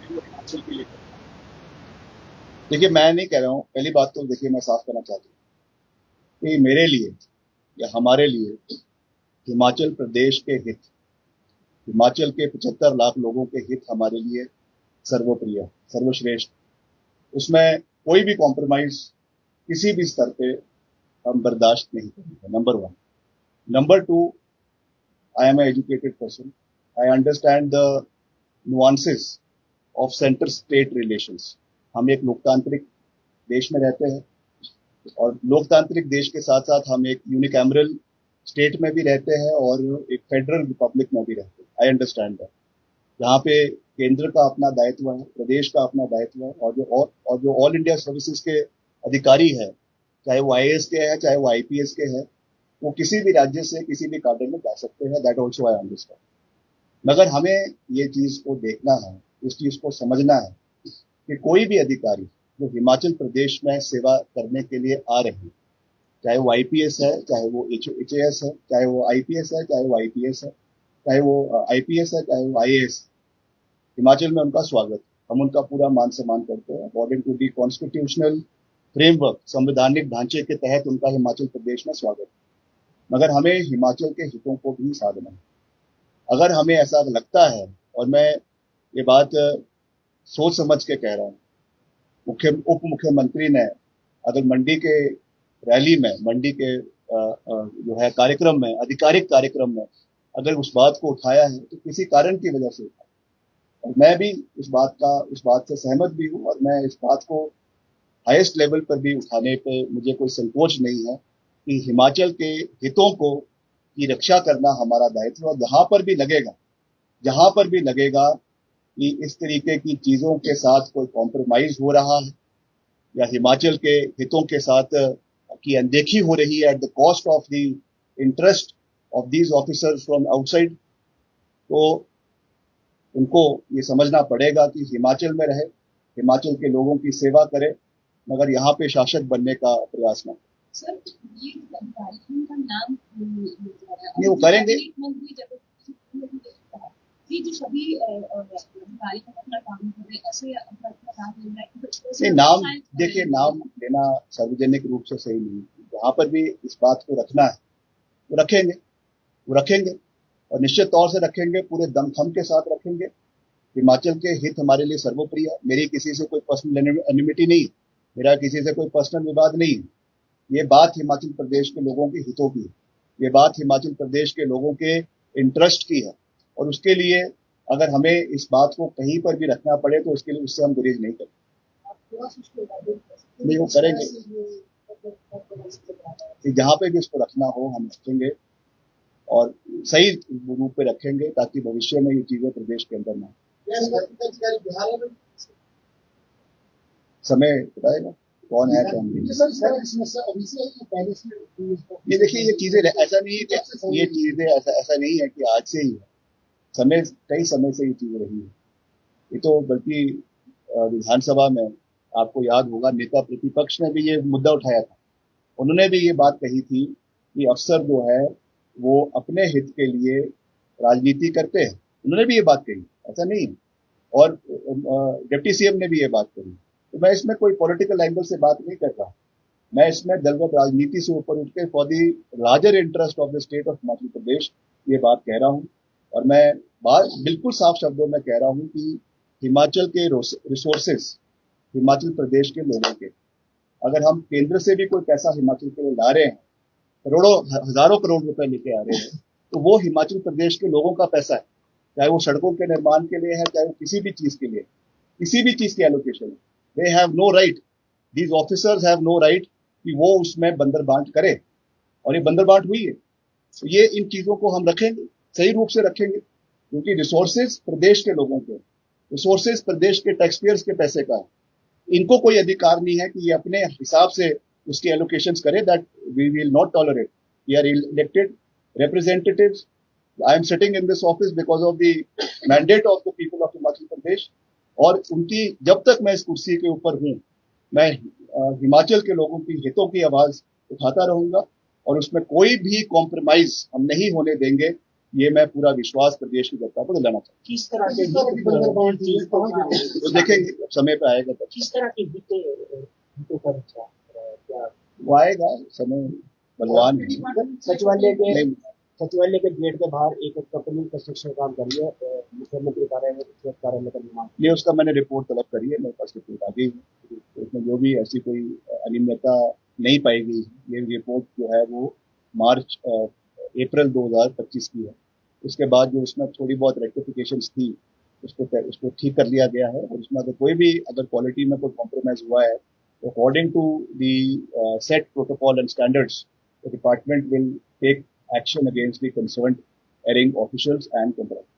वो हिमाचल के लिए करना है। देखिए, मैं नहीं कह रहा हूँ, पहली बात तो देखिए मैं साफ करना चाहता हूँ कि मेरे लिए या हमारे लिए हिमाचल प्रदेश के हित, हिमाचल के 75 लाख लोगों के हित हमारे लिए सर्वप्रिय, सर्वश्रेष्ठ। उसमें कोई भी कॉम्प्रोमाइज किसी भी स्तर पे हम बर्दाश्त नहीं करेंगे, number one. Number two, I am a educated person, I understand the nuances of centre state relations. हम एक लोकतांत्रिक देश में रहते हैं, और लोकतांत्रिक देश के साथ साथ हम एक यूनिकैमरल स्टेट में भी रहते हैं और एक फेडरल रिपब्लिक में भी रहते हैं। I understand that. यहाँ पे केंद्र का अपना दायित्व है, प्रदेश का अपना दायित्व है, और जो ऑल इंडिया सर्विसेज के अधिकारी है, चाहे वो आईएएस के हैं चाहे वो आईपीएस के हैं, वो किसी भी राज्य से किसी भी cadre में जा सकते हैं। That also I understand. मगर हमें ये चीज को देखना है, इस चीज को समझना है कि कोई भी अधिकारी जो हिमाचल प्रदेश में सेवा करने के लिए आ रहे हैं, चाहे वो आईपीएस है, चाहे वो एचएएस है, चाहे वो आईपीएस है, चाहे वो आईपीएस है, चाहे वो आईपीएस है, चाहे वो आईएएस, हिमाचल में उनका स्वागत। हम उनका पूरा मान सम्मान करते हैं according to the constitutional framework, संवैधानिक ढांचे के तहत उनका हिमाचल प्रदेश में स्वागत। मगर हमें हिमाचल के हितों को भी साधना है। अगर हमें ऐसा लगता है, और मैं ये बात सोच समझ के कह रहा हूँ, उप मुख्यमंत्री ने अगर मंडी के रैली में, मंडी के जो है कार्यक्रम में, आधिकारिक कार्यक्रम में अगर उस बात को उठाया है तो किसी कारण की वजह से उठाया। और मैं भी इस बात से सहमत भी हूँ, और मैं इस बात को हाईएस्ट लेवल पर भी उठाने पे मुझे कोई संकोच नहीं है कि हिमाचल के हितों को की रक्षा करना हमारा दायित्व है। जहां पर भी लगेगा कि इस तरीके की चीजों के साथ कोई कॉम्प्रोमाइज हो रहा है या हिमाचल के हितों के साथ की अनदेखी हो रही है at the cost of the interest of these officers from outside, तो उनको ये समझना पड़ेगा कि हिमाचल में रहे, हिमाचल के लोगों की सेवा करे, मगर यहाँ पे शासक बनने का प्रयास न करें। सर, ये कार्यक्रम का नाम नहीं, वो करेंगे। ये जो सभी अधिकारी अपना काम कर रहे हैं, ऐसे अपना नाम लेना नहीं, नाम देखिए, नाम लेना सार्वजनिक रूप से सही नहीं। जहां पर भी इस बात को रखना है वो रखेंगे, और निश्चित तौर से रखेंगे, पूरे दमखम के साथ रखेंगे। हिमाचल के हित हमारे लिए सर्वोपरि है। मेरी किसी से कोई पर्सनल एनिमिटी नहीं, मेरा किसी से कोई पर्सनल विवाद नहीं। ये बात हिमाचल प्रदेश के लोगों के हितों की है, ये बात हिमाचल प्रदेश के लोगों के इंटरेस्ट की है, और उसके लिए अगर हमें इस बात को कहीं पर भी रखना पड़े तो उसके लिए उससे हम गुरेज नहीं करेंगे। नहीं, वो करेंगे, जहां पे भी इसको रखना हो हम रखेंगे, और सही रूप पे रखेंगे, ताकि भविष्य में ये चीजें प्रदेश के अंदर ना हो। समय बताएगा कौन है कौन नहीं। ये देखिए, ये चीजें ऐसा नहीं है कि ये चीजें ऐसा नहीं है कि आज से ही है, कई समय से ये चीज रही है। ये तो बल्कि विधानसभा में आपको याद होगा, नेता प्रतिपक्ष ने भी ये मुद्दा उठाया था। उन्होंने भी ये बात कही थी कि अफसर जो है वो अपने हित के लिए राजनीति करते हैं। उन्होंने भी ये बात कही, ऐसा नहीं। और डिप्टी सीएम ने भी ये बात कही। तो मैं इसमें कोई पॉलिटिकल एंगल से बात नहीं कर रहा, मैं इसमें दलगत राजनीति से ऊपर उठ के for the larger interest of the state of Himachal Pradesh ये बात कह रहा हूँ। और मैं बात बिल्कुल साफ शब्दों में कह रहा हूँ कि हिमाचल के रिसोर्सेस, हिमाचल प्रदेश के लोगों के, अगर हम केंद्र से भी कोई पैसा हिमाचल के लिए ला रहे हैं, करोड़ों हजारों करोड़ रुपए लेके आ रहे हैं, तो वो हिमाचल प्रदेश के लोगों का पैसा है। चाहे वो सड़कों के निर्माण के लिए है, चाहे वो किसी भी चीज के लिए, किसी भी चीज की एलोकेशन है, they have no right, these officers have no right कि वो उसमें बंदर बांट करे। और ये बंदर बांट हुई है, तो ये इन चीजों को हम रखेंगे, सही रूप से रखेंगे, क्योंकि रिसोर्सेज प्रदेश के लोगों के, रिसोर्सेज प्रदेश के टैक्सपेयर्स के पैसे का है। इनको कोई अधिकार नहीं है कि ये अपने हिसाब से उसकी एलोकेशंस करे। That we will not tolerate. We are elected representatives. I am sitting in this office because of the mandate of the people of Himachal Pradesh, और उनकी जब तक मैं इस कुर्सी के ऊपर हूं, मैं हिमाचल के लोगों की हितों की आवाज उठाता रहूंगा, और उसमें कोई भी कॉम्प्रोमाइज हम नहीं होने देंगे। ये मैं पूरा विश्वास प्रदेश की जनता को दिलाना चाहता किस तरह के हूँ। तो देखेंगे जब समय पे आएगा तब किस तरह के हितों पर क्या वो आएगा समय, बलवान है। सचिवालय के गेट के बाहर एक कंपनी कंस्ट्रक्शन काम कर रही है, मुख्यमंत्री कार्यालय का निर्माण। ये उसका मैंने रिपोर्ट तलब करी है, मेरे पास रिपोर्ट आ गई है। उसमें जो भी ऐसी कोई अनियमितता नहीं पाई गई, ये रिपोर्ट जो है वो मार्च अप्रैल 2025 की है। उसके बाद जो उसमें थोड़ी बहुत रेक्टिफिकेशंस थी उसको ठीक कर लिया गया है, और उसमें अगर क्वालिटी में कोई कॉम्प्रोमाइज हुआ है तो according to the set protocol and standards the department will take action against the concerned erring officials and contractors.